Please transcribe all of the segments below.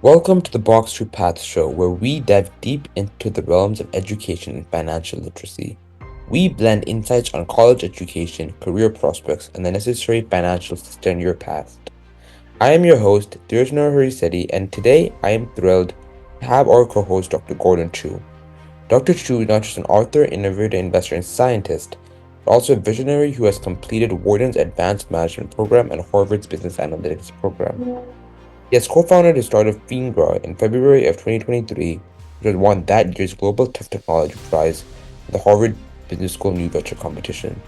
Welcome to the Box Through Paths show, where we dive deep into the realms of education and financial literacy. We blend insights on college education, career prospects, and the necessary financial to sustain your path. I am your host, Dirjna Hariseti, and today I am thrilled to have our co-host, Dr. Gordon Chu. Dr. Chu is not just an author, innovator, investor, and scientist, but also a visionary who has completed Wharton's Advanced Management Program and Harvard's Business Analytics Program. He has co-founded his startup Fingra in February of 2023, which has won that year's Global Tough Technology Prize at the Harvard Business School New Venture Competition.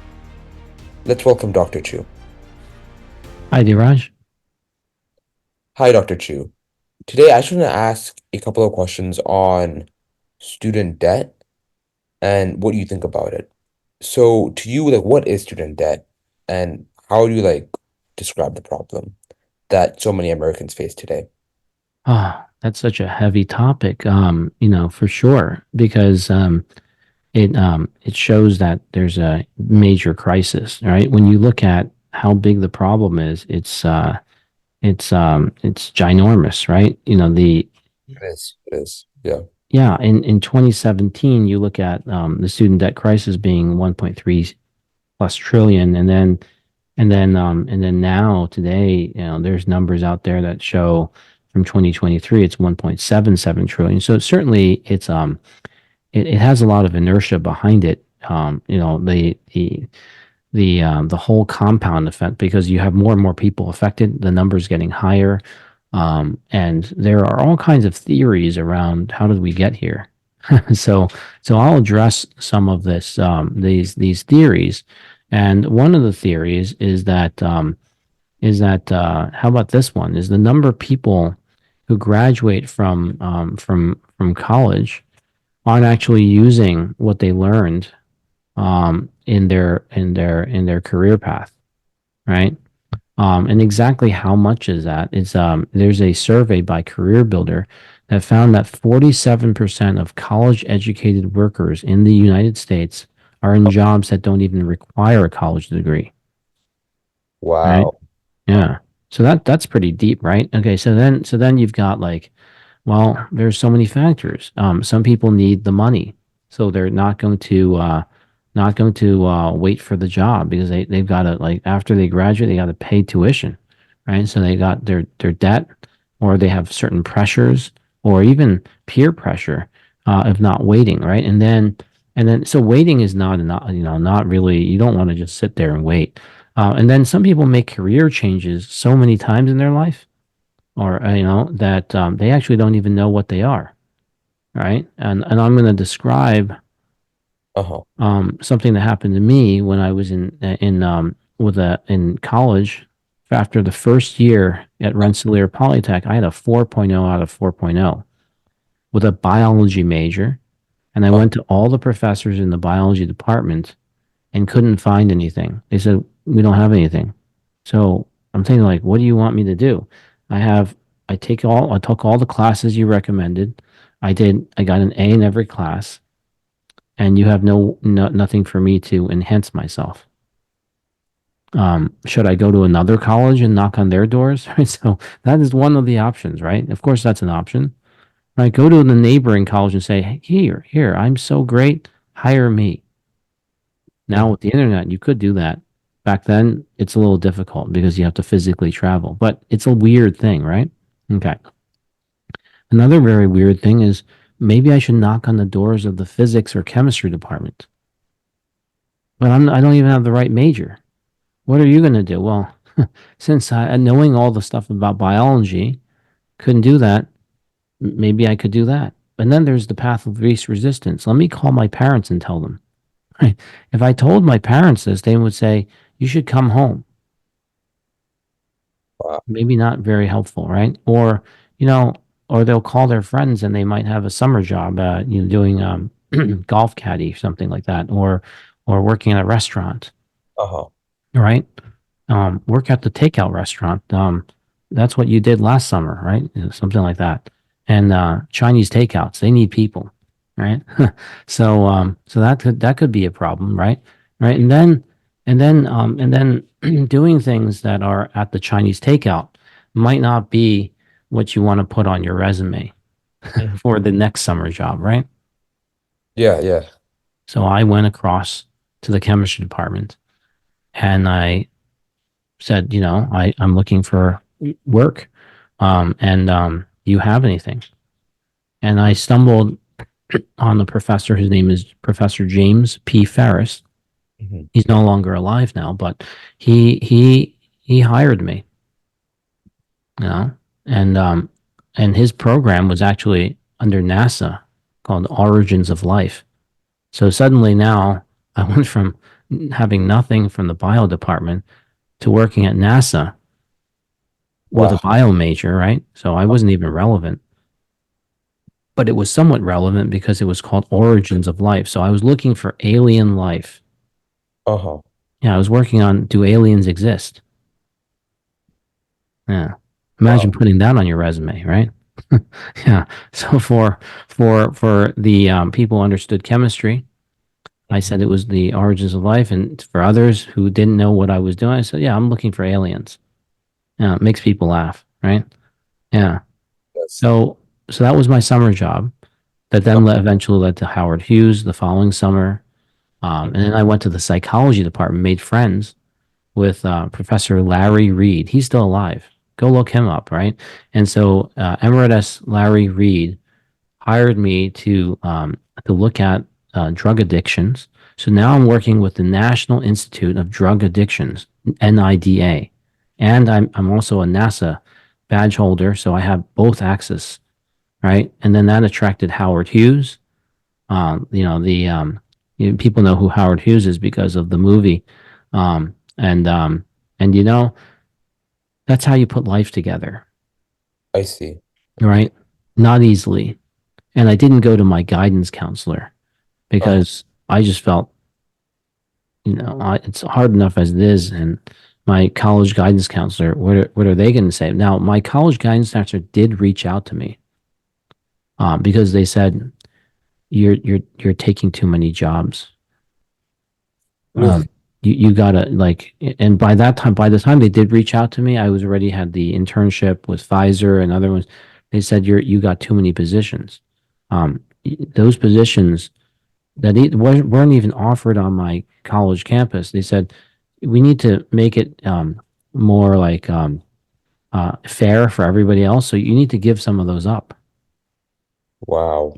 Let's welcome Dr. Chu. Hi, Diraj. Hi, Dr. Chu. Today, I just want to ask a couple of questions on student debt and what you think about it. So, to you, what is student debt, and how do you describe the problem that so many Americans face today? That's such a heavy topic, for sure, because it shows that there's a major crisis, right? When you look at how big the problem is, it's ginormous, right? It is. It is. Yeah. Yeah, in 2017, you look at the student debt crisis being 1.3 plus trillion, and then now today, there's numbers out there that show from 2023 it's 1.77 trillion. So certainly it has a lot of inertia behind it. The whole compound effect, because you have more and more people affected, the numbers getting higher, and there are all kinds of theories around how did we get here. so so I'll address some of these theories, and one of the theories is that how about this one? Is the number of people who graduate from college aren't actually using what they learned in their career path, right? And exactly how much is that? It's there's a survey by Career Builder that found that 47% of college educated workers in the United States are in jobs that don't even require a college degree, right? Wow. Yeah. So that's pretty deep, right? Okay, so then you've got like, well, there's so many factors. Some people need the money, so they're not going to wait for the job because they've got to, like, after they graduate, they got to pay tuition, right? So they got their debt, or they have certain pressures, or even peer pressure of not waiting, right? And then so waiting is not really, you don't want to just sit there and wait. And then some people make career changes so many times in their life, or that they actually don't even know what they are, right? And I'm going to describe Uh-huh. something that happened to me when I was in college. After the first year at Rensselaer Polytech, I had a 4.0 out of 4.0 with a biology major, and I Uh, went to all the professors in the biology department and couldn't find anything. They said, we don't have anything. So I'm thinking, like, what do you want me to do? I have I took all the classes you recommended. I got an A in every class, and you have nothing for me to enhance myself. Should I go to another college and knock on their doors? Right. So that is one of the options, right? Of course, that's an option. Right. Go to the neighboring college and say, hey, here, I'm so great. Hire me. Now mhm. with the internet, you could do that. Back then, it's a little difficult because you have to physically travel, but it's a weird thing, right? Okay. Another very weird thing is maybe I should knock on the doors of the physics or chemistry department, but I don't even have the right major. What are you going to do? Well, since knowing all the stuff about biology, couldn't do that, maybe I could do that. And then there's the path of least resistance. Let me call my parents and tell them. Right? If I told my parents this, they would say, you should come home. Wow. Maybe not very helpful, right? Or, you know, or they'll call their friends and they might have a summer job, doing golf caddy, something like that, or working at a restaurant, Uh-huh. right? Work at the takeout restaurant. That's what you did last summer, right? Something like that. And Chinese takeouts, they need people, right? So that could be a problem, right? Right. And then doing things that are at the Chinese takeout might not be what you want to put on your resume Mhm. for the next summer job, right? Yeah, yeah. So I went across to the chemistry department and I said, I'm looking for work. You have anything? And I stumbled on the professor. His name is Professor James P. Ferris. Mhm. He's no longer alive now, but he hired me, you know, and and his program was actually under NASA called Origins of Life. So suddenly now I went from having nothing from the bio department to working at NASA with a Wow. bio major, right? So I wasn't even relevant, but it was somewhat relevant because it was called Origins of Life. So I was looking for alien life. Uh-huh. Yeah, I was working on do aliens exist? Yeah. Imagine Wow. putting that on your resume, right? Yeah. So for the people who understood chemistry, I Mhm. said it was the origins of life, and for others who didn't know what I was doing, I said, "Yeah, I'm looking for aliens." Yeah, it makes people laugh, right? Yeah. Yes. So that was my summer job. That then eventually led to Howard Hughes the following summer, Mhm. and then I went to the psychology department, made friends with Professor Larry Reed. He's still alive. Go look him up, right? And so Emeritus Larry Reed hired me to look at drug addictions. So now I'm working with the National Institute of Drug Addictions, NIDA, and I'm also a NASA badge holder, so I have both access, right? And then that attracted Howard Hughes. People know who Howard Hughes is because of the movie, um, and um, and that's how you put life together, I see. right? Not easily. And I didn't go to my guidance counselor Uh-huh. because I just felt, it's hard enough as it is. And my college guidance counselor, what are they going to say? Now, my college guidance counselor did reach out to me because they said you're taking too many jobs. Really? You gotta like, and by the time they did reach out to me, I was already had the internship with Pfizer and other ones. They said you got too many positions. Those positions that weren't even offered on my college campus. They said we need to make it more like fair for everybody else. So you need to give some of those up. Wow.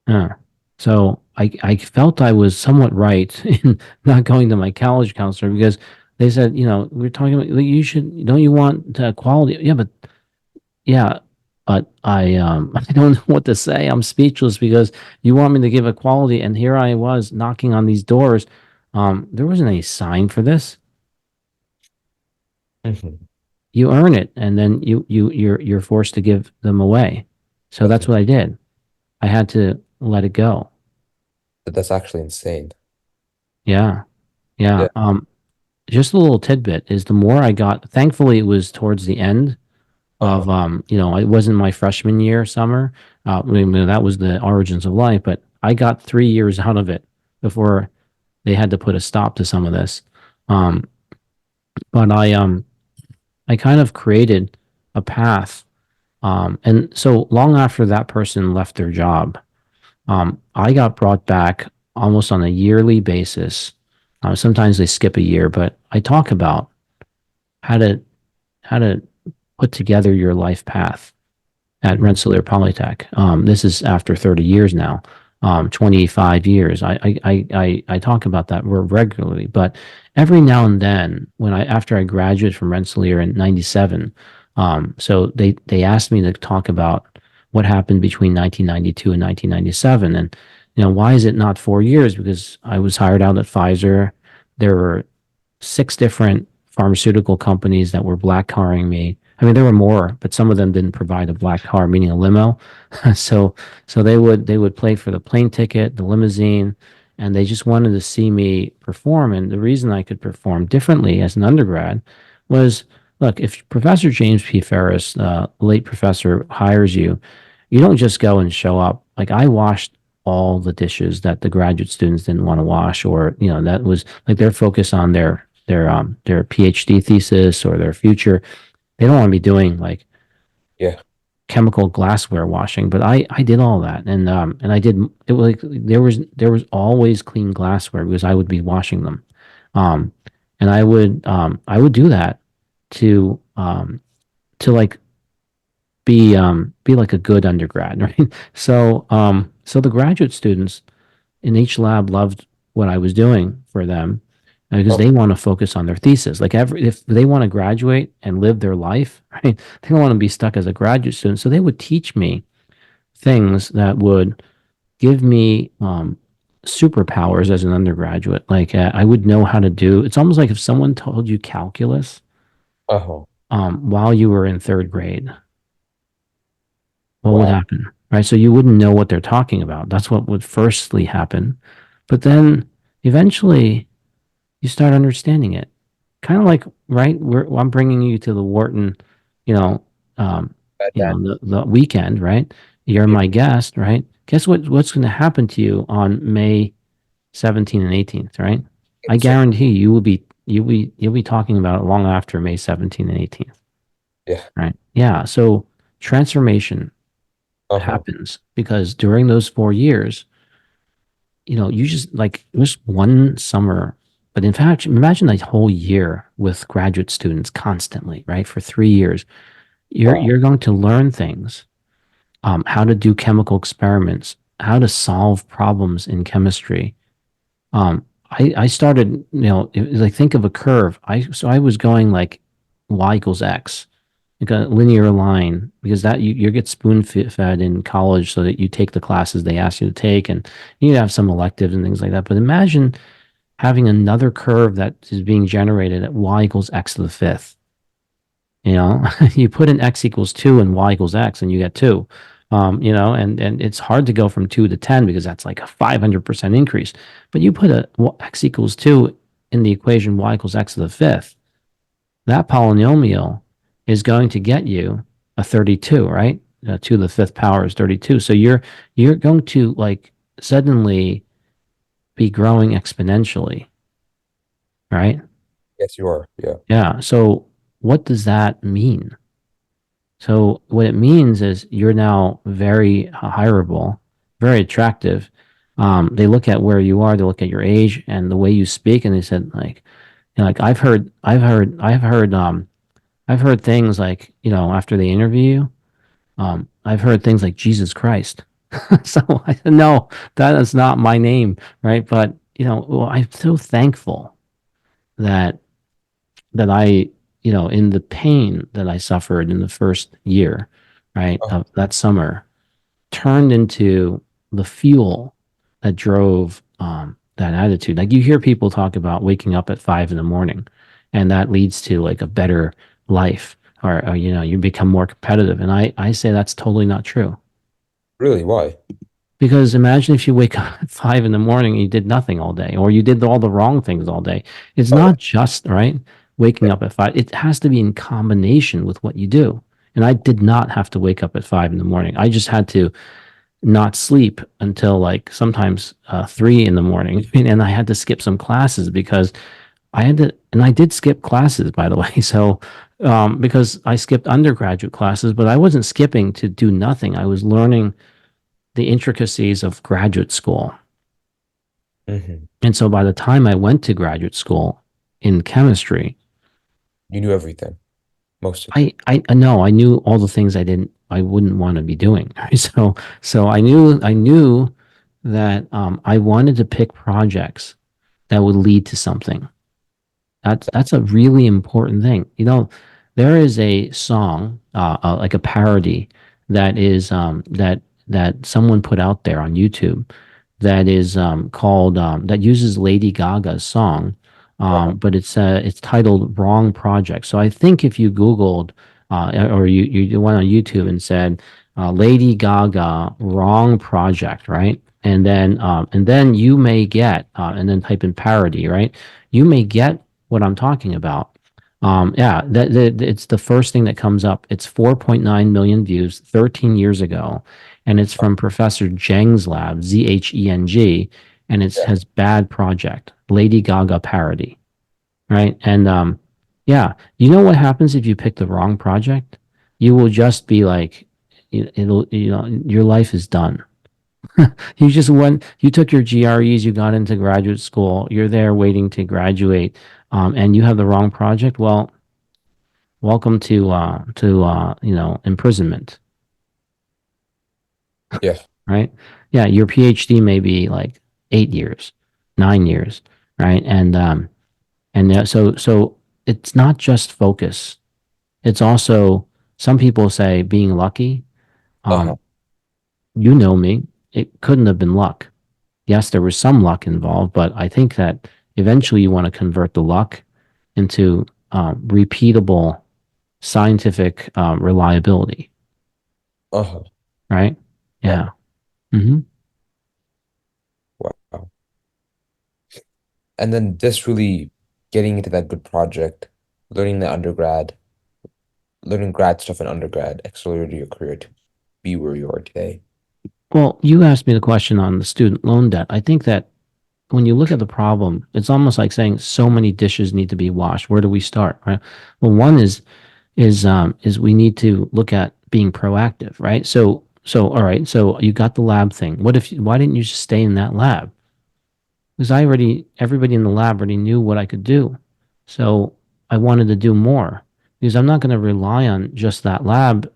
Yeah. So I felt I was somewhat right in not going to my college counselor because they said, we're talking about like, you should don't you want quality? Yeah, but yeah, but I I don't know what to say. I'm speechless because you want me to give equality, and here I was knocking on these doors. There wasn't any sign for this. Mhm. You earn it, and then you're forced to give them away. So That's that's what I did. I had to let it go. that's actually insane. Yeah, yeah. Yeah. Just a little tidbit is the more I got. Thankfully, it was towards the end Uh-huh. of it wasn't my freshman year summer. That was the origins of life, but I got 3 years out of it before they had to put a stop to some of this. Um, but I kind of created a path, and so long after that person left their job, I got brought back almost on a yearly basis. Sometimes they skip a year, but I talk about how to how to put together your life path at Mhm. Rensselaer Polytech. This is after 30 years now, 25 years. I talk about that regularly, but every now and then, after I graduated from Rensselaer in '97, so they asked me to talk about what happened between 1992 and 1997, and why is it not 4 years? Because I was hired out at Pfizer. There were six different pharmaceutical companies that were black carring me. I mean, there were more, but some of them didn't provide a black car, meaning a limo. so so they would pay for the plane ticket, the limousine, and they just wanted to see me perform. And the reason I could perform differently as an undergrad was, look, if Professor James P. Ferris, late professor, hires you, you don't just go and show up. Like I washed all the dishes that the graduate students didn't want to wash, or that was like their focus on their PhD thesis or their future. They don't want to be doing like Yeah. chemical glassware washing, but I did all that, and I did it was like there was always clean glassware because I would be washing them, um, and I would do that to like be like a good undergrad, right? So the graduate students in each lab loved what I was doing for them because Oh, they want to focus on their thesis. Like if they want to graduate and live their life, right? They don't want to be stuck as a graduate student. So they would teach me things that would give me superpowers as an undergraduate. Like I would know how to do. It's almost like if someone told you calculus uh-huh. while you were in third grade, what would Wow. happen? Right. So you wouldn't know what they're talking about. That's what would firstly happen. But then eventually you start understanding it. Kind of like, right, I'm bringing you to the Wharton, you know, um, Bad dad. the weekend, right? You're Yeah. my guest, right? Guess what's going to happen to you on May 17th and 18th, right? I So, guarantee you'll be talking about it long after May 17th and 18th, yeah. right? Yeah. So transformation Uh-huh. happens because during those 4 years, you just like it was one summer, but in fact, imagine a whole year with graduate students constantly, right? For 3 years, you're Wow. you're going to learn things, how to do chemical experiments, how to solve problems in chemistry. I started, it was like think of a curve. I was going like y equals x, like a linear line, because that you get spoon fed in college so that you take the classes they ask you to take, and you have some electives and things like that. But imagine having another curve that is being generated at y equals x to the fifth. You put in x equals 2 and y equals x, and you get 2. And it's hard to go from 2 to 10 because that's like a 500% increase. But you put x equals 2 in the equation y equals x to the fifth, that polynomial is going to get you a 32, right? 2 to the fifth power is 32. So you're going to like suddenly be growing exponentially, right? Yes, you are. Yeah. Yeah. So what does that mean? So what it means is you're now very hireable, very attractive. They look at where you are, they look at your age and the way you speak, and they said like I've heard things like, after they interview you, I've heard things like Jesus Christ. So I said, no, that is not my name, right? But well, I'm so thankful that I, in the pain that I suffered in the first year, right, Uh, of that summer, turned into the fuel that drove that attitude. Like you hear people talk about waking up at 5 in the morning, and that leads to like a better life, or you become more competitive. And I say that's totally not true. really? Why? Because imagine if you wake up at 5 in the morning and you did nothing all day, or you did all the wrong things all day. It's Oh, not just, right, waking yeah. up at 5. It has to be in combination with what you do. And I did not have to wake up at 5 in the morning. I just had to not sleep until like sometimes 3 in the morning. And I had to skip some classes because I had to, and I did skip classes, by the way. So, because I skipped undergraduate classes, but I wasn't skipping to do nothing. I was learning the intricacies of graduate school. Hmm. And so by the time I went to graduate school in chemistry, You knew everything. Most of I know I knew all the things I wouldn't want to be doing. So I knew that I wanted to pick projects that would lead to something. That's a really important thing. There is a song, like a parody that someone put out there on YouTube that is called that uses Lady Gaga's song, uh-huh. but it's titled "Wrong Project." So I think if you Googled or you went on YouTube and said Lady Gaga "Wrong Project," right, and then you may get and then type in parody, right, you may get what I'm talking about. Yeah, it's the first thing that comes up. It's 4.9 million views 13 years ago, and it's from Professor Zheng's lab, Zheng, and it Yeah. has bad project, Lady Gaga parody, right? And yeah, you know what happens if you pick the wrong project? you will just be like, it'll, your life is done. You just went, you took your GREs, you got into graduate school, you're there waiting to graduate, and you have the wrong project. Well, welcome to imprisonment, Yeah. right? Yeah, your PhD may be like 8 years, 9 years, right? So it's not just focus. It's also, some people say, being lucky. Uh-huh. Um, you know me, it couldn't have been luck. Yes, there was some luck involved, but I think that eventually you want to convert the luck into repeatable scientific reliability, Uh-huh. right? Yeah. Yeah. Hmm. Wow. And then this really getting into that good project, learning the undergrad, learning grad stuff in undergrad, accelerated your career to be where you are today. Well, you asked me the question on the student loan debt. I think that when you look at the problem, it's almost like saying so many dishes need to be washed. Where do we start, right? Well, one is we need to look at being proactive, right? So all right, so you got the lab thing. Why didn't you just stay in that lab? Because everybody in the lab already knew what I could do. So I wanted to do more because I'm not going to rely on just that lab.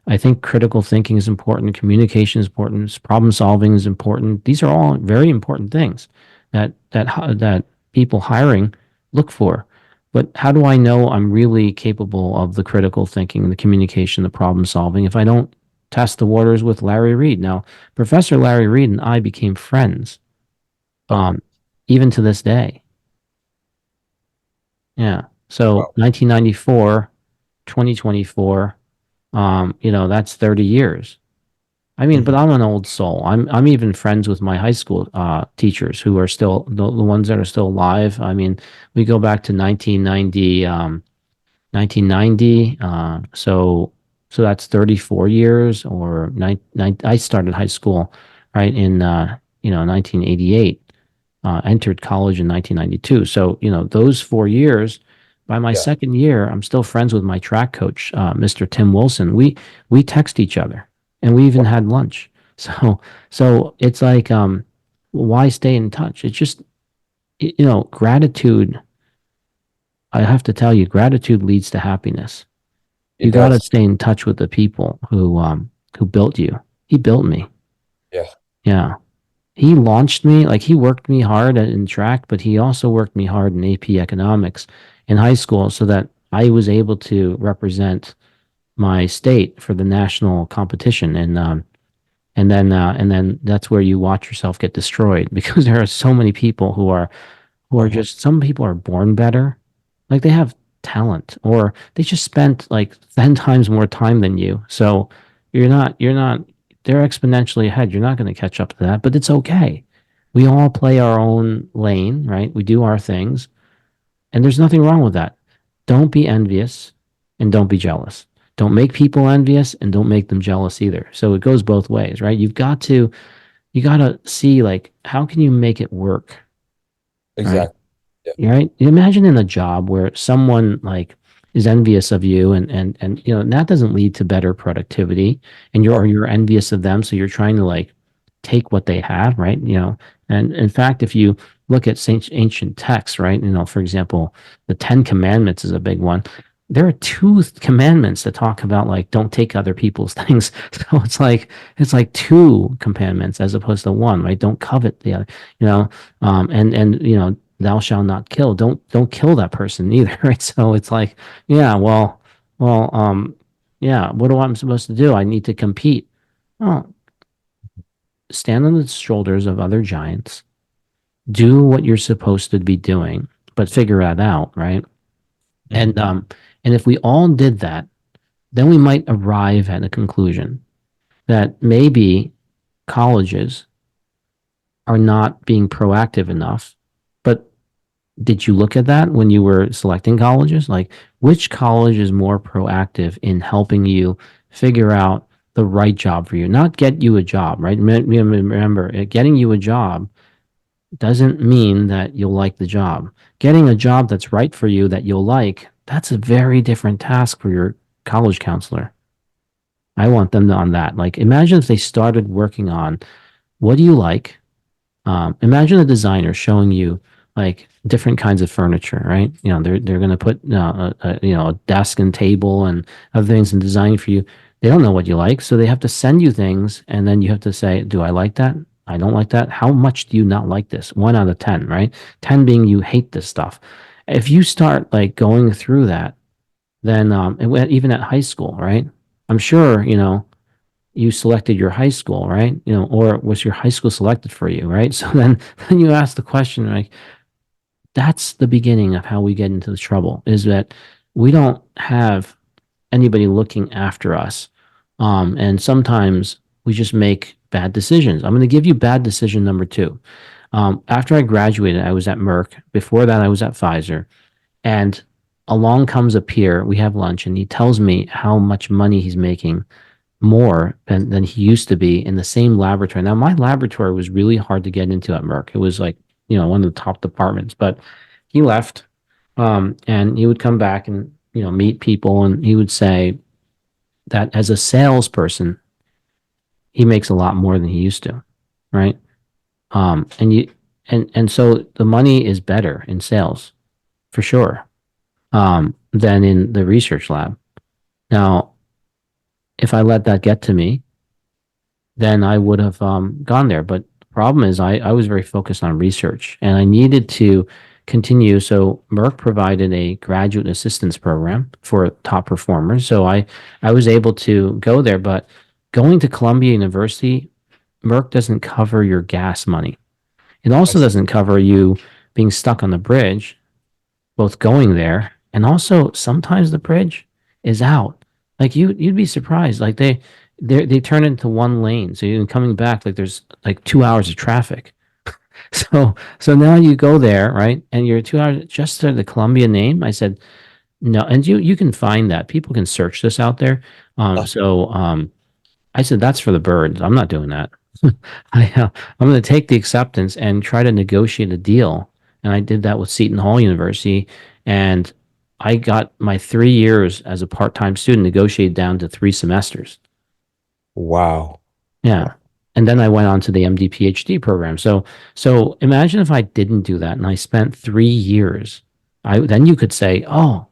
I think critical thinking is important, communication is important, problem solving is important. These are all very important things that people hiring look for. But how do I know I'm really capable of the critical thinking, the communication, the problem solving if I don't test the waters with Larry Reed? Now, Professor Larry Reed and I became friends, Uh-huh. um, even to this day. Yeah. So Wow. 1994, 2024, that's 30 years. I mean, but Hmm. I'm an old soul. I'm even friends with my high school teachers who are still the ones that are still alive. I mean, we go back to 1990, 1990. So that's 34 years or I started high school right in 1988. Entered college in 1992. So, those 4 years, by my Yeah. second year, I'm still friends with my track coach, Mr. Tim Wilson. We text each other and we even Wow. had lunch. So it's like, why stay in touch? It's just, gratitude. I have to tell you, gratitude leads to happiness. It You got to does. stay in touch with the people who built you. He built me. Yeah. Yeah. He launched me, like he worked me hard in track, but he also worked me hard in AP economics in high school so that I was able to represent my state for the national competition. And then that's where you watch yourself get destroyed because there are so many people who are Uh-huh. just, some people are born better. Like they have talent or they just spent like 10 times more time than you. So you're not, they're exponentially ahead. You're not going to catch up to that, but it's okay. We all play our own lane, right? We do our things, and there's nothing wrong with that. Don't be envious and don't be jealous. Don't make people envious and don't make them jealous either. So it goes both ways, right? You got to see like how can you make it work, right? Exactly. Yeah. Right? Imagine in a job where someone like is envious of you and that doesn't lead to better productivity and you're Uh, or you're envious of them, so you're trying to like take what they have, right? And in fact, if you look at ancient texts, right? For example, the Ten Commandments is a big one. There are two commandments that talk about like don't take other people's things. So it's like two commandments as opposed to one, right? Don't covet the other, and thou shalt not kill. Don't kill that person either, right? So it's like, yeah, well, yeah. What do I'm supposed to do? I need to compete. Oh, stand on the shoulders of other giants. Do what you're supposed to be doing, but figure that out, right? And mhm. and if we all did that, then we might arrive at a conclusion that maybe colleges are not being proactive enough, but did you look at that when you were selecting colleges? Like, which college is more proactive in helping you figure out the right job for you? Not get you a job, right? Remember, getting you a job doesn't mean that you'll like the job. Getting a job that's right for you that you'll like, that's a very different task for your college counselor. I want them on that. Like, imagine if they started working on what do you like? Imagine a designer showing you like different kinds of furniture, right? They're going to put a desk and table and other things and design for you. They don't know what you like, so they have to send you things, and then you have to say, "Do I like that? I don't like that. How much do you not like this? 1 out of 10, right? 10 being you hate this stuff. If you start like going through that, then even at high school, right? I'm sure you selected your high school, right? Or was your high school selected for you, right? So then you ask the question, like, that's the beginning of how we get into the trouble is that we don't have anybody looking after us. And sometimes we just make bad decisions. I'm going to give you bad decision number two. After I graduated, I was at Merck. Before that, I was at Pfizer. And along comes a peer. We have lunch, and he tells me how much money he's making more than he used to be in the same laboratory. Now, my laboratory was really hard to get into at Merck. It was like, one of the top departments, but he left, and he would come back and, meet people, and he would say that as a salesperson, he makes a lot more than he used to, right? And so the money is better in sales for sure, than in the research lab. Now, if I let that get to me, then I would have gone there. But the problem is, I was very focused on research and I needed to continue. So Merck provided a graduate assistance program for top performers. So I was able to go there. But going to Columbia University, Merck doesn't cover your gas money. It I also see. doesn't cover you being stuck on the bridge, both going there and also sometimes the bridge is out. Like you'd be surprised. Like they turn it into one lane. So you're coming back like there's like 2 hours of traffic. So now you go there, right? And you're 2 hours just to the Columbia name. I said, no, and you can find that. People can search this out there. Uh, I said, that's for the birds. I'm not doing that. I'm going to take the acceptance and try to negotiate a deal. And I did that with Seton Hall University. And I got my 3 years as a part-time student negotiated down to 3 semesters. wow. Yeah. And then I went on to the MD PhD program. So imagine if I didn't do that and I spent 3 years. Then you could say, oh,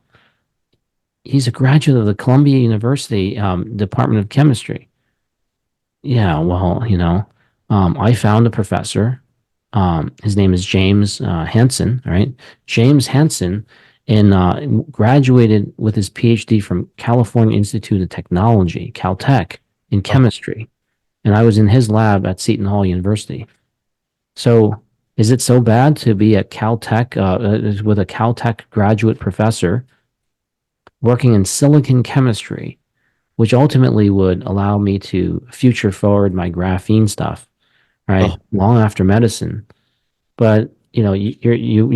he's a graduate of the Columbia University Department of Chemistry. Yeah, well, I found a professor. His name is James Hansen, right? James Hansen, and graduated with his PhD from California Institute of Technology, Caltech, in Uh, chemistry. And I was in his lab at Seton Hall University. So, is it so bad to be at Caltech with a Caltech graduate professor working in silicon chemistry, which ultimately would allow me to future forward my graphene stuff, right? uh, Long after medicine. But you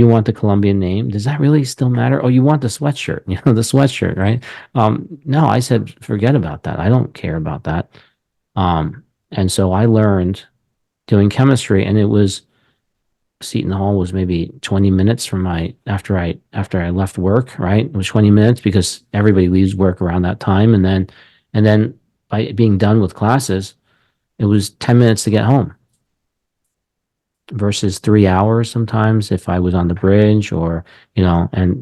want the Colombian name. Does that really still matter? Oh, you want the sweatshirt, the sweatshirt, right? No, I said forget about that. I don't care about that. And so I learned doing chemistry, and it was Seton Hall was maybe 20 minutes from my after I left work, right? It was 20 minutes because everybody leaves work around that time, and then by being done with classes, it was 10 minutes to get home versus 3 hours sometimes if I was on the bridge and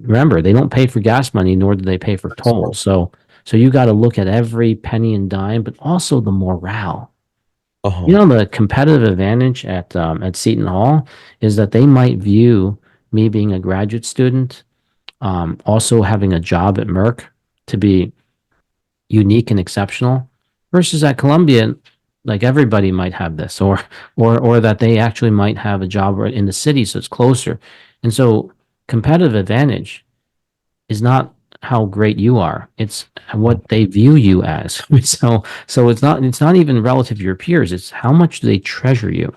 remember, they don't pay for gas money, nor do they pay for that's tolls. right. So you got to look at every penny and dime, but also the morale. Uh-huh. The competitive advantage at Seton Hall is that they might view me being a graduate student, also having a job at Merck to be unique and exceptional versus at Columbia, like everybody might have this or that they actually might have a job right in the city, so it's closer. And so competitive advantage is not how great you are. It's what they view you as. So it's not even relative to your peers. It's how much do they treasure you,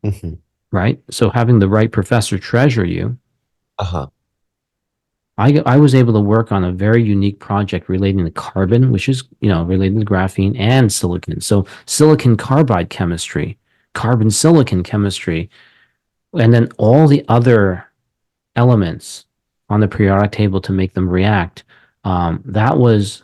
Hmm. right? So having the right professor treasure you. Uh-huh. I was able to work on a very unique project relating to carbon, which is, related to graphene and silicon. So silicon carbide chemistry, carbon silicon chemistry, and then all the other elements on the periodic table to make them react. That was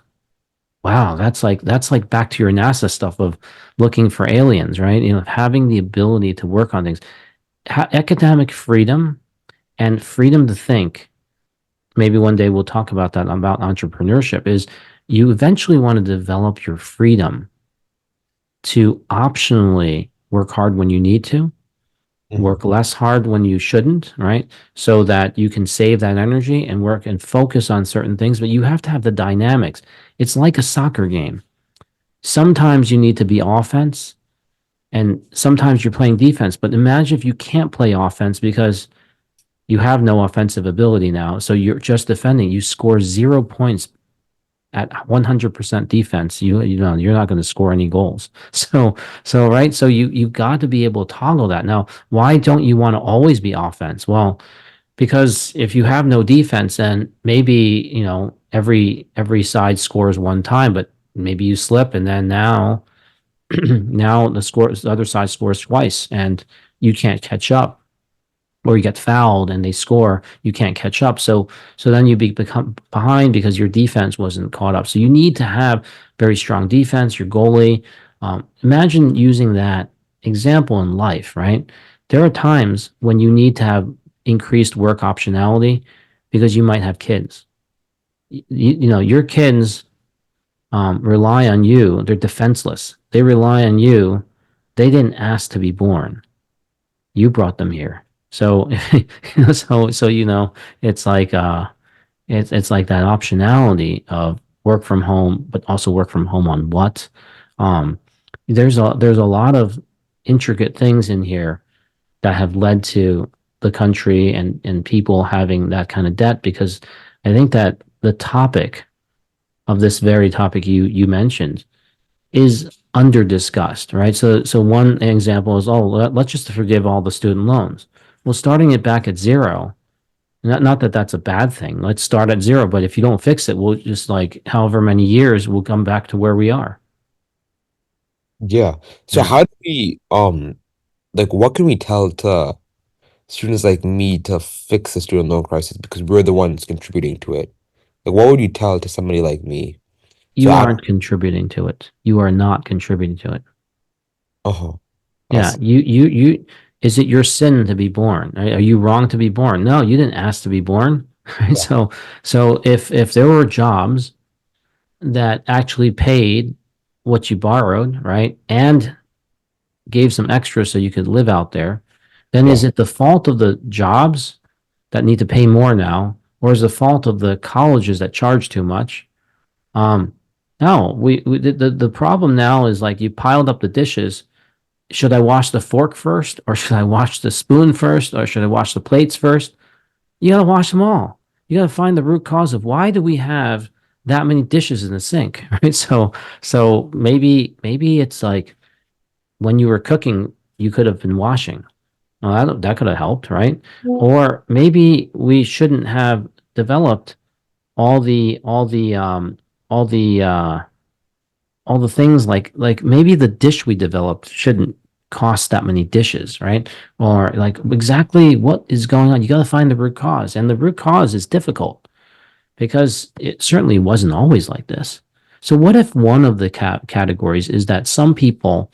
wow. That's like back to your NASA stuff of looking for aliens, right? You know, having the ability to work on things, academic freedom and freedom to think. Maybe one day we'll talk about that about entrepreneurship. Is you eventually want to develop your freedom to optionally work hard when you need to, Mhm. work less hard when you shouldn't, right? So that you can save that energy and work and focus on certain things, but you have to have the dynamics. It's like a soccer game. Sometimes you need to be offense and sometimes you're playing defense, but imagine if you can't play offense because you have no offensive ability now. So you're just defending. You score 0 points at 100% defense. You know you're not going to score any goals. So right. So you got to be able to toggle that. Now, why don't you want to always be offense? Well, because if you have no defense, then maybe you know every side scores one time, but maybe you slip, and then now now the other side scores twice, and you can't catch up, or you get fouled and they score, you can't catch up. So then you become behind because your defense wasn't caught up. So you need to have very strong defense. Your goalie. Imagine using that example in life, right? There are times when you need to have increased work optionality because you might have kids. You know your kids rely on you. They're defenseless. They rely on you. They didn't ask to be born. You brought them here. So, so you know, it's like it's like that optionality of work from home, but also work from home on what? Um, there's a lot of intricate things in here that have led to the country and people having that kind of debt because I think that the topic of this very topic you mentioned is under discussed, right? So one example is, oh, let's just forgive all the student loans. Well, starting it back at zero, not that that's a bad thing. Let's start at zero, but if you don't fix it, we'll just like however many years we'll come back to where we are. Yeah. So Yeah. how do we like what can we tell to students like me to fix the student loan crisis because we're the ones contributing to it? Like what would you tell to somebody like me? So You aren't contributing to it. You are not contributing to it. uh-huh. I Yeah, see. is it your sin to be born? Are you wrong to be born? No, you didn't ask to be born. Right? Yeah. So if there were jobs that actually paid what you borrowed, right? And gave some extra so you could live out there, then is Yeah. it the fault of the jobs that need to pay more now, or is the fault of the colleges that charge too much? Um, no, the problem now is like you piled up the dishes. Should I wash the fork first, or should I wash the spoon first, or should I wash the plates first? You got to wash them all. You got to find the root cause of why do we have that many dishes in the sink, right? So maybe it's like when you were cooking, you could have been washing. Well, that could have helped, right? Or maybe we shouldn't have developed all the all the all the all the things like maybe the dish we developed shouldn't cost that many dishes, right? Or like exactly what is going on. You got to find the root cause, and the root cause is difficult because it certainly wasn't always like this. So what if one of the categories is that some people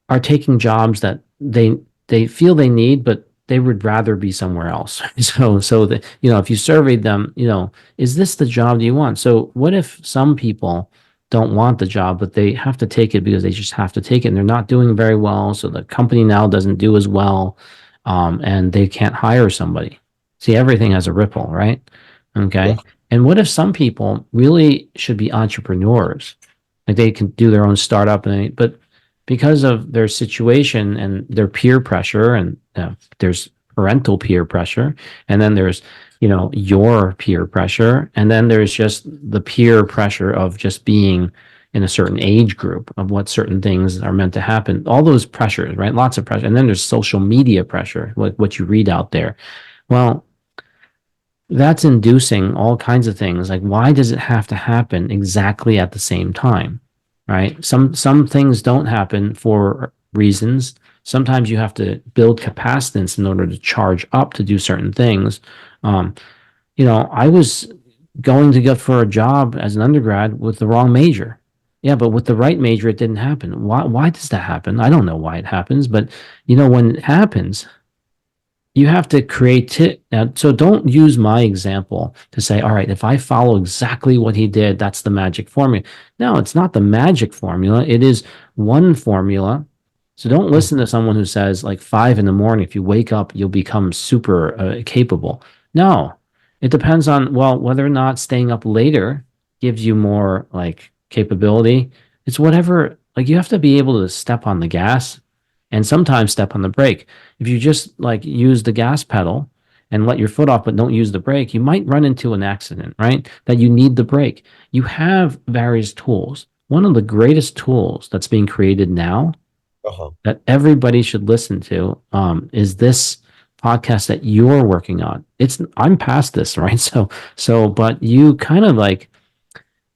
are taking jobs that they feel they need, but they would rather be somewhere else. So that you know, if you surveyed them, you know, is this the job that you want? So what if some people don't want the job, but they have to take it because they just have to take it, and they're not doing very well. So the company now doesn't do as well, and they can't hire somebody. See, everything has a ripple, right? Yeah. Okay. And what if some people really should be entrepreneurs? Like they can do their own startup, but because of their situation and their peer pressure, and there's parental peer pressure, and then there's you know your peer pressure, and then there's just the peer pressure of just being in a certain age group of what certain things are meant to happen. All those pressures, right? Lots of pressure, and then there's social media pressure, like what you read out there. Well, that's inducing all kinds of things. Like, why does it have to happen exactly at the same time? Right? Some things don't happen for reasons. Sometimes you have to build capacitance in order to charge up to do certain things. Um, you know, I was going to go for a job as an undergrad with the wrong major. Yeah, but with the right major, it didn't happen. Why does that happen? I don't know why it happens, but when it happens, you have to create it. Now, so don't use my example to say, all right, if I follow exactly what he did, that's the magic formula. No, it's not the magic formula. It is one formula. So don't Mhm. listen to someone who says like 5 in the morning, if you wake up, you'll become super capable. No, it depends on, well, whether or not staying up later gives you more like capability. It's whatever, like you have to be able to step on the gas and sometimes step on the brake. If you just like use the gas pedal and let your foot off, but don't use the brake, you might run into an accident, right? That you need the brake. You have various tools. One of the greatest tools that's being created now Uh-huh. that everybody should listen to is this podcast that you're working on. I'm past this, right? But you kind of like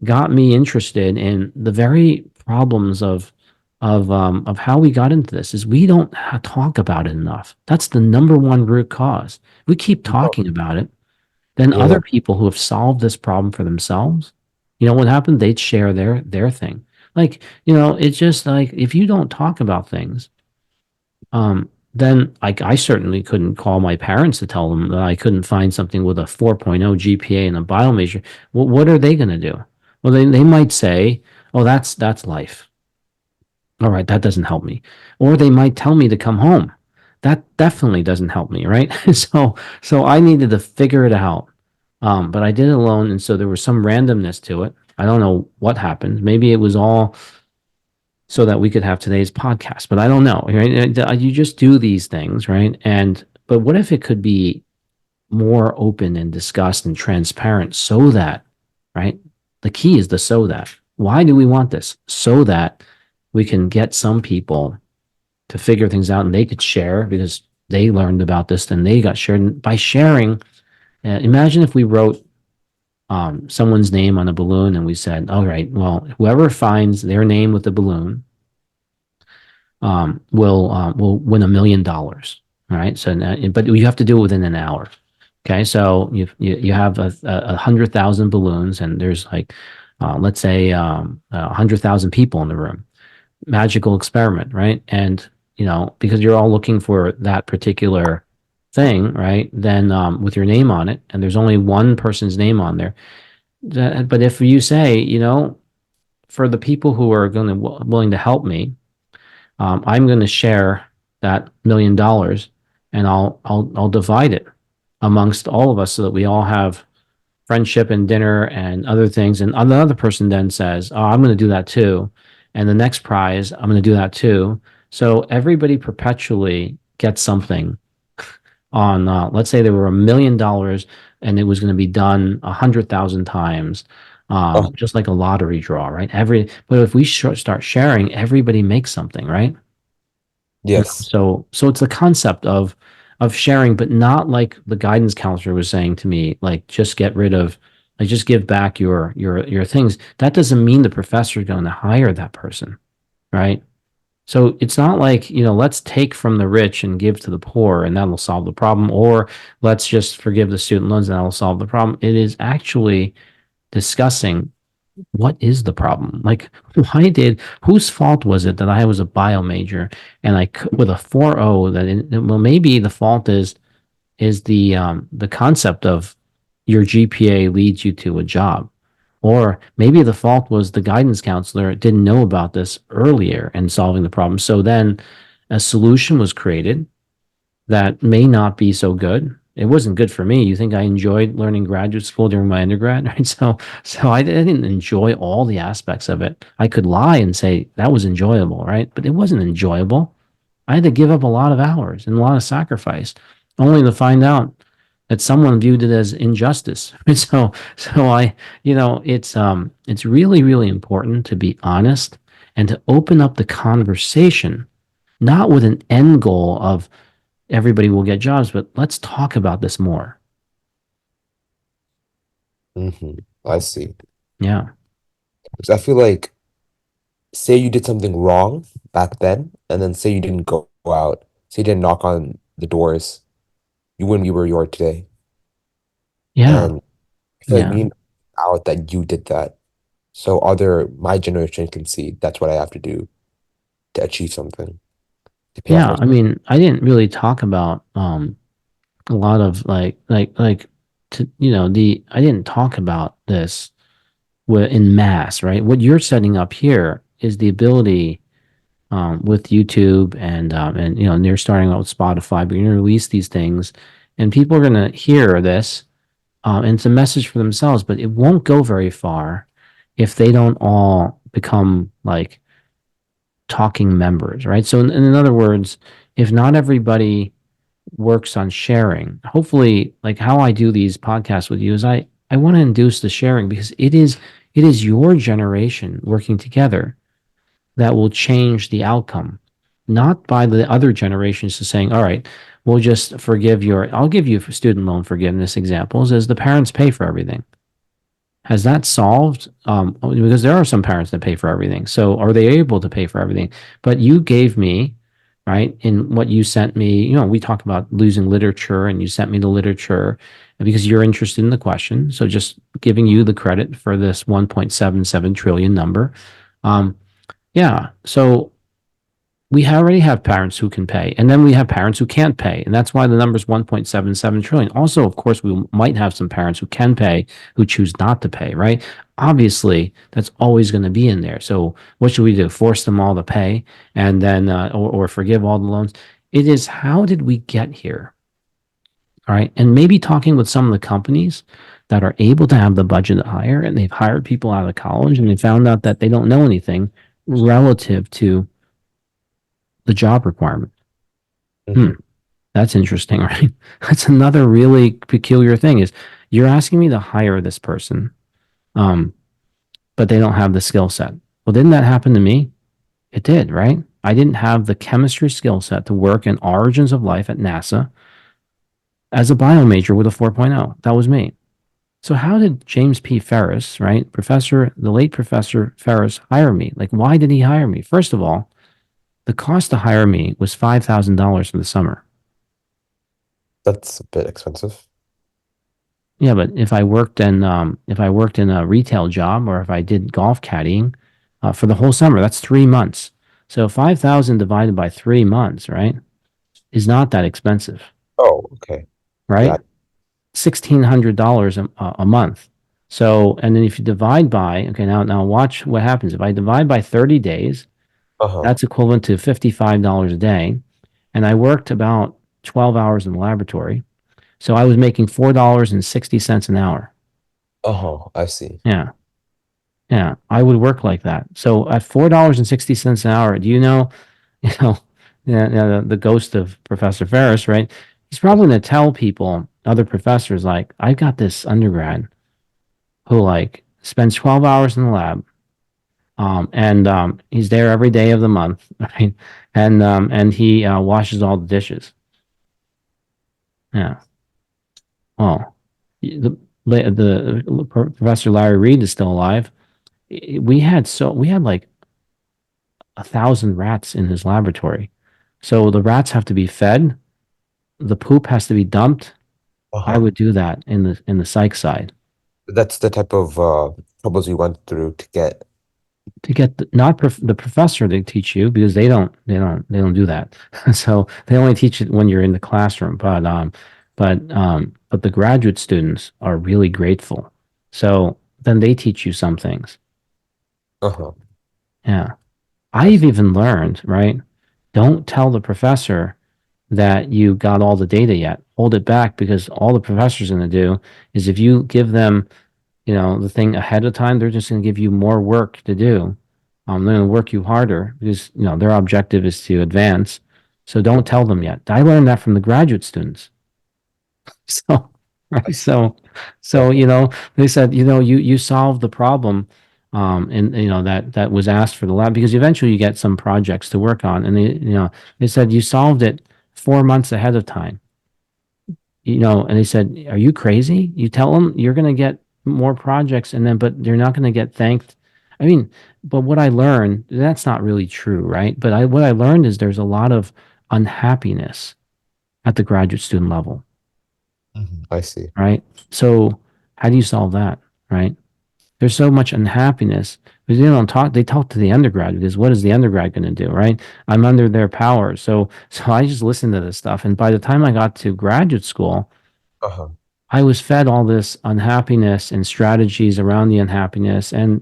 got me interested in the very problems of how we got into this is we don't talk about it enough. That's the number one root cause. We keep No. talking about it, then You other know, people who have solved this problem for themselves, what happened? They'd share their thing. Like, it's just like if you don't talk about things, then I certainly couldn't call my parents to tell them that I couldn't find something with a 4.0 GPA in a bio major. What are they going to do? Well, they might say, "Oh, that's life." All right, that doesn't help me. Or they might tell me to come home. That definitely doesn't help me, right? So I needed to figure it out. But I did it alone, and so there was some randomness to it. I don't know what happened. Maybe it was all so that we could have today's podcast. But I don't know. Right? You just do these things, right? But what if it could be more open and discussed and transparent so that, right? The key is the so that. Why do we want this? So that we can get some people to figure things out and they could share because they learned about this and they got shared. And by sharing, imagine if we wrote someone's name on a balloon and we said, all right, well, whoever finds their name with the balloon will win $1 million. All right. So, but you have to do it within an hour. Okay. So you have 100,000 balloons, and there's like, let's say, 100,000 people in the room. Magical experiment, right? And because you're all looking for that particular thing, right? Then with your name on it, and there's only one person's name on there. But if you say, for the people who are going to willing to help me, I'm going to share that $1 million, and I'll divide it amongst all of us so that we all have friendship and dinner and other things. And another person then says, "Oh, I'm going to do that too," and the next prize, I'm going to do that too. So everybody perpetually gets something on. Let's say there were $1 million, and it was going to be done 100,000 times. uh, Just like a lottery draw, right? But if we start sharing, everybody makes something, right? yes. So it's the concept of sharing, but not like the guidance counselor was saying to me, like just get rid of, like just give back your things. That doesn't mean the professor is going to hire that person, right? So it's not like, let's take from the rich and give to the poor and that'll solve the problem, or let's just forgive the student loans and that'll solve the problem. It is actually discussing what is the problem? Like, whose fault was it that I was a bio major and with a 4.0 well, maybe the fault is the concept of your GPA leads you to a job. Or maybe the fault was the guidance counselor didn't know about this earlier and solving the problem. So then a solution was created that may not be so good. It wasn't good for me. You think I enjoyed learning graduate school during my undergrad, right? So I didn't enjoy all the aspects of it. I could lie and say that was enjoyable, right? But it wasn't enjoyable. I had to give up a lot of hours and a lot of sacrifice, only to find out that someone viewed it as injustice. It's really, really important to be honest and to open up the conversation, not with an end goal of everybody will get jobs, but let's talk about this more. I see. Yeah. Because I feel like, say you did something wrong back then, and then say you didn't go out, say you didn't knock on the doors, you wouldn't be where you are today. Yeah. And I feel like Yeah. me out that you did that. So my generation can see that's what I have to do to achieve something, to pay off Yeah, my. I mean, I didn't really talk about a lot of like to the I didn't talk about this in mass, right? What you're setting up here is the ability with YouTube and and they're starting out with Spotify, but you're going to release these things, and people are going to hear this, and it's a message for themselves, but it won't go very far if they don't all become like talking members, right? So in other words, if not everybody works on sharing, hopefully, like how I do these podcasts with you is I want to induce the sharing because it is your generation working together that will change the outcome, not by the other generations to saying, all right, we'll just forgive I'll give you student loan forgiveness examples as the parents pay for everything. Has that solved? Because there are some parents that pay for everything. So are they able to pay for everything? But you gave me, right, in what you sent me, we talk about losing literature and you sent me the literature because you're interested in the question. So just giving you the credit for this 1.77 trillion number. Um, yeah. So we already have parents who can pay, and then we have parents who can't pay, and that's why the number is 1.77 trillion. Also, of course, we might have some parents who can pay who choose not to pay, right? Obviously, that's always going to be in there. So what should we do? Force them all to pay and then or forgive all the loans? It is, how did we get here? All right. And maybe talking with some of the companies that are able to have the budget to hire, and they've hired people out of college and they found out that they don't know anything relative to the job requirement. Hmm, Mhm. that's interesting, right? That's another really peculiar thing is you're asking me to hire this person, um, but they don't have the skill set. Well, didn't that happen to me? It did, right? I didn't have the chemistry skill set to work in origins of life at NASA as a bio major with a 4.0. That was me. So how did James P. Ferris, right, the late Professor Ferris, hire me? Like, why did he hire me? First of all, the cost to hire me was $5,000 for the summer. That's a bit expensive. Yeah, but if I worked in a retail job or if I did golf caddying for the whole summer, that's 3 months. So 5,000 divided by 3 months, right, is not that expensive, Oh, okay. Yeah. right? $1,600 a month. So and then if you divide by okay now watch what happens if I divide by 30 days, Uh-huh. that's equivalent to $55 a day, and I worked about 12 hours in the laboratory, so I was making $4.60 an hour. Uh-huh. I see. Yeah. Yeah, I would work like that. So at $4.60 an hour, do you know, you know, the ghost of Professor Ferris, right? He's probably going to tell people, other professors, like, I've got this undergrad who like spends 12 hours in the lab, and he's there every day of the month, right? And he washes all the dishes. Yeah. Well, the Professor Larry Reed is still alive. We had like 1,000 rats in his laboratory. So the rats have to be fed. The poop has to be dumped. I Uh-huh. would do that in the psych side That's the type of troubles you went through to get. to get not the professor to teach you because they don't do that. So they only teach it when you're in the classroom. But the graduate students are really grateful. So then they teach you some things. Uh-huh. Yeah. I I've see. even learned, right? Don't tell the professor that you got all the data yet. Hold it back because all the professor's going to do is if you give them, the thing ahead of time, they're just going to give you more work to do. They're going to work you harder because, their objective is to advance. So don't tell them yet. I learned that from the graduate students. So, I right. see. So, Uh-huh. they said, you solved the problem, and that was asked for the lab because eventually you get some projects to work on, and they said you solved it 4 months ahead of time, and they said, are you crazy? You tell them you're going to get more projects, and then but you're not going to get thanked. I mean, but what I learned, that's not really true, right? But what I learned is there's a lot of unhappiness at the graduate student level, Mhm. I see. right? So how do you solve that, right? There's so much unhappiness because they don't talk. They talk to the undergrad because what is the undergrad going to do, right? I'm under their power, so I just listened to this stuff, and by the time I got to graduate school, Uh-huh. I was fed all this unhappiness and strategies around the unhappiness. And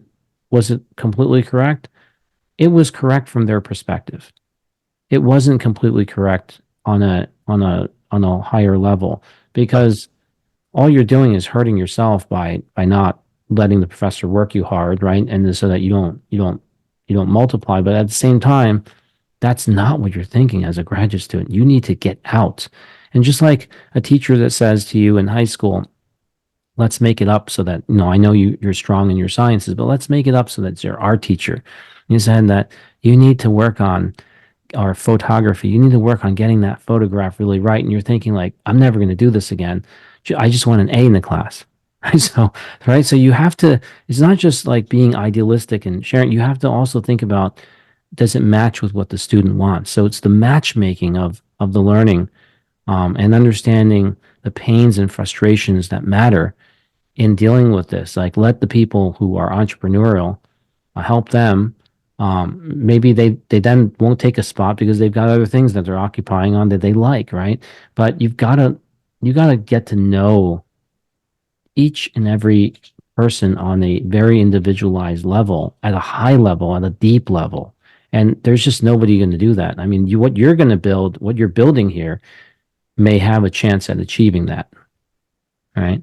was it completely correct? It was correct from their perspective. It wasn't completely correct on a higher level Uh, because all you're doing is hurting yourself by not letting the professor work you hard, right? And so that you don't multiply. But at the same time, that's not what you're thinking as a graduate student. You need to get out. And just like a teacher that says to you in high school, let's make it up so that, I know you're strong in your sciences, but let's make it up so that you're our teacher. You said that you need to work on our photography. You need to work on getting that photograph really right. And you're thinking like, I'm never going to do this again. I just want an A in the class. Right. So, right. So you have to, it's not just like being idealistic and sharing. You have to also think about, does it match with what the student wants? So it's the matchmaking of the learning, and understanding the pains and frustrations that matter in dealing with this. Like, let the people who are entrepreneurial, help them. Maybe they then won't take a spot because they've got other things that they're occupying on that they like, right? But you gotta get to know each and every person on a very individualized level, at a high level, at a deep level. And there's just nobody going to do that. I mean, what you're going to build, what you're building here, may have a chance at achieving that, right?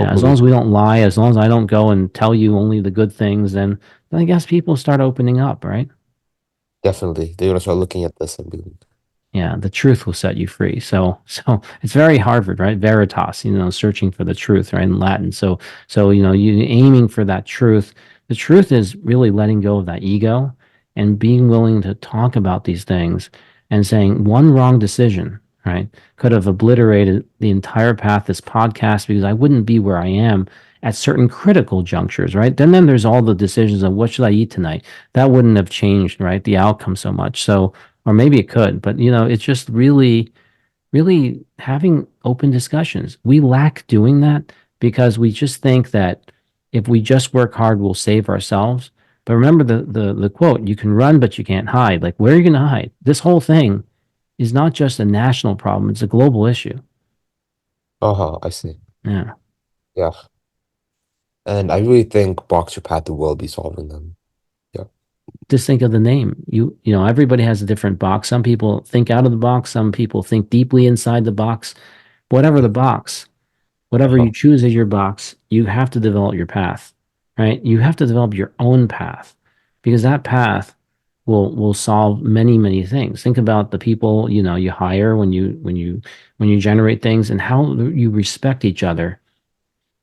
Yeah, as long Hopefully, as we don't lie, as long as I don't go and tell you only the good things, then I guess people start opening up, right? definitely. They're gonna start looking at this and being, Yeah, the truth will set you free. So it's very Harvard, right? Veritas, searching for the truth, right? In Latin. So you aiming for that truth. The truth is really letting go of that ego and being willing to talk about these things and saying one wrong decision, right, could have obliterated the entire path this podcast because I wouldn't be where I am at certain critical junctures, right? Then there's all the decisions of what should I eat tonight. That wouldn't have changed, right, the outcome so much. So or maybe it could, but it's just really, really having open discussions. We lack doing that because we just think that if we just work hard, we'll save ourselves. But remember the quote, you can run, but you can't hide. Like, where are you going to hide? This whole thing is not just a national problem, it's a global issue. uh-huh, I see. Yeah. Yeah. And I really think Box Your Path will be solving them. Yeah. Just think of the name. Everybody has a different box. Some people think out of the box, some people think deeply inside the box. Whatever the box, whatever Uh-huh. you choose as your box, you have to develop your path, right? You have to develop your own path because that path will solve many, many things. Think about the people, you hire when you generate things and how you respect each other.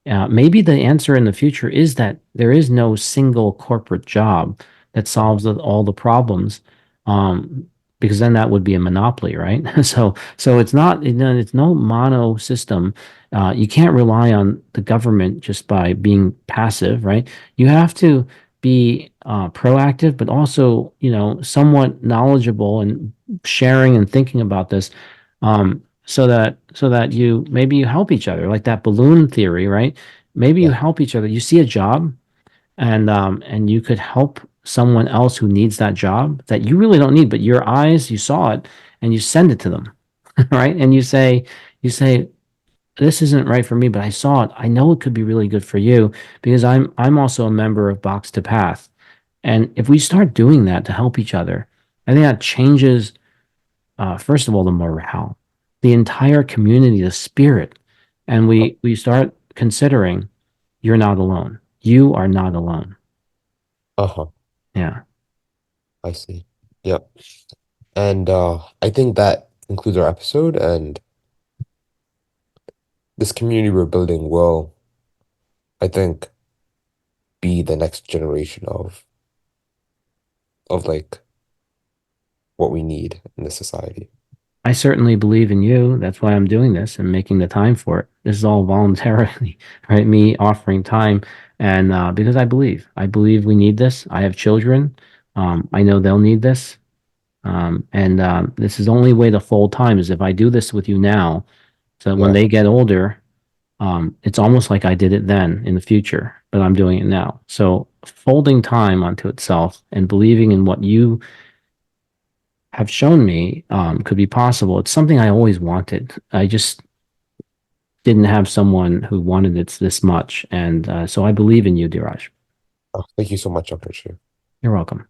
Maybe the answer in the future is that there is no single corporate job that Uh-huh. solves all the problems, um, because then that would be a monopoly, right? So it's not, it's no mono system. You can't rely on the government just by being passive, right? You have to be proactive, but also, somewhat knowledgeable and sharing and thinking about this. So that you maybe you help each other, like that balloon theory, right? Maybe you Yeah. help each other. You see a job, and you could help someone else who needs that job that you really don't need, but your eyes, you saw it, and you send it to them, right? And you say, this isn't right for me, but I saw it. I know it could be really good for you because I'm also a member of Box to Path. And if we start doing that to help each other, I think that changes, first of all, the morale, the entire community, the spirit, and Uh, we start considering you're not alone. You are not alone. Uh-huh. Yeah, I see. Yep. And I think that concludes our episode, and this community we're building will, I think, be the next generation of like what we need in the society. I certainly believe in you. That's why I'm doing this and making the time for it. This is all voluntarily, right? Me offering time, and because I believe we need this. I have children. I know they'll need this. And this is the only way to fold time is if I do this with you now, so that when Yeah. they get older, It's almost like I did it then in the future, but I'm doing it now. So folding time onto itself and believing in what you have shown me could be possible. It's something I always wanted. I just didn't have someone who wanted it this much, and so I believe in you, Diraj. Oh, thank you so much, Dr. Chu. You're welcome.